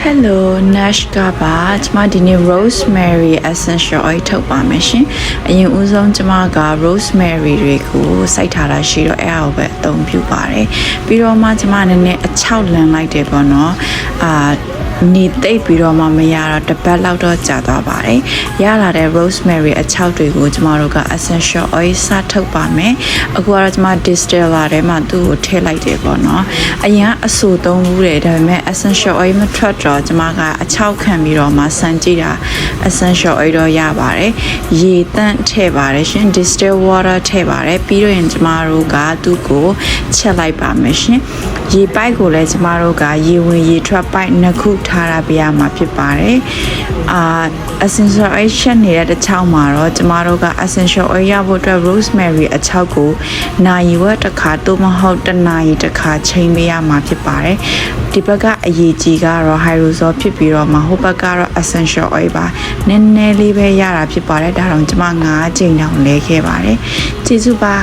Hello Nash ကပါကျွန်မဒီနေ့ Rosemary Essential Oil ထုတ်ပါမယ်ရှင်အရင်ဦးဆုံးကျွန်မက Rosemary တွေကိုစိုက်ထားတာရှိတော့အဲ့ဒါကိုပဲအသုံးပြုပါတယ်ပြီးတော့မှကျွန်မနည်းနည်းအချောက်လန်လိုက်တယ်ပေါ့နော်နေသိပ်ပြီးတော့မှမရတော့တစ်ပတ်လောက်တော့ကြာသွားပါတယ်ရလာတဲ့ rosemary အချောက်တွေကိုကျမတို့က essential oil စထုတ်ပါမယ်အခုကတော့ကျမ distiller ထဲမှာသူ့ကိုထည့်လိုက်တယ်ပေါ့နော်အရင်ကအဆူသုံးဘူးတယ်ဒါပေမဲ့ essential oil မထွက်တော့ကျမကအချောက်ခံပြီးတော့မှစမ်းကြည့်တာ essential oil တော့ရပါတယ်ရေတန့်ထည့်ပါတယ်ရှင် distilled water ထည့်ပါတယ်ပြီးတော့ရင်ကျမတို့ကသူ့ကိုချက်လိုက်ပါမယ်ရှင်ရေပိုက်ကိုလည်းကျမတို့ကရေဝင်ရေထွက်ပိုက်နှစ်ခုထားရပြရမှာဖြစ်ပါတယ်essential oil ချက်နေတဲ့တစ်ချောင်းမှာတော့ကျမတို့က essential oil ရဖို့အတွက် rosemary အချောက်ကိုနာရီဝက်တစ်ခါသို့မဟုတ်တစ်နာရီတစ်ခါချိန်ပေးရမှာဖြစ်ပါတယ်ဒီဘက်ကအရေးကြီးကတော့ hydrosol ဖြစ်ပြီးတော့မှဟိုဘက်ကတော့ essential oil ပါနည်းနည်းလေးပဲရတာဖြစ်ပါတယ်ဒါတော့ကျမ9ချိန်တောင်လဲခဲ့ပါတယ်ကျေးဇူးပါ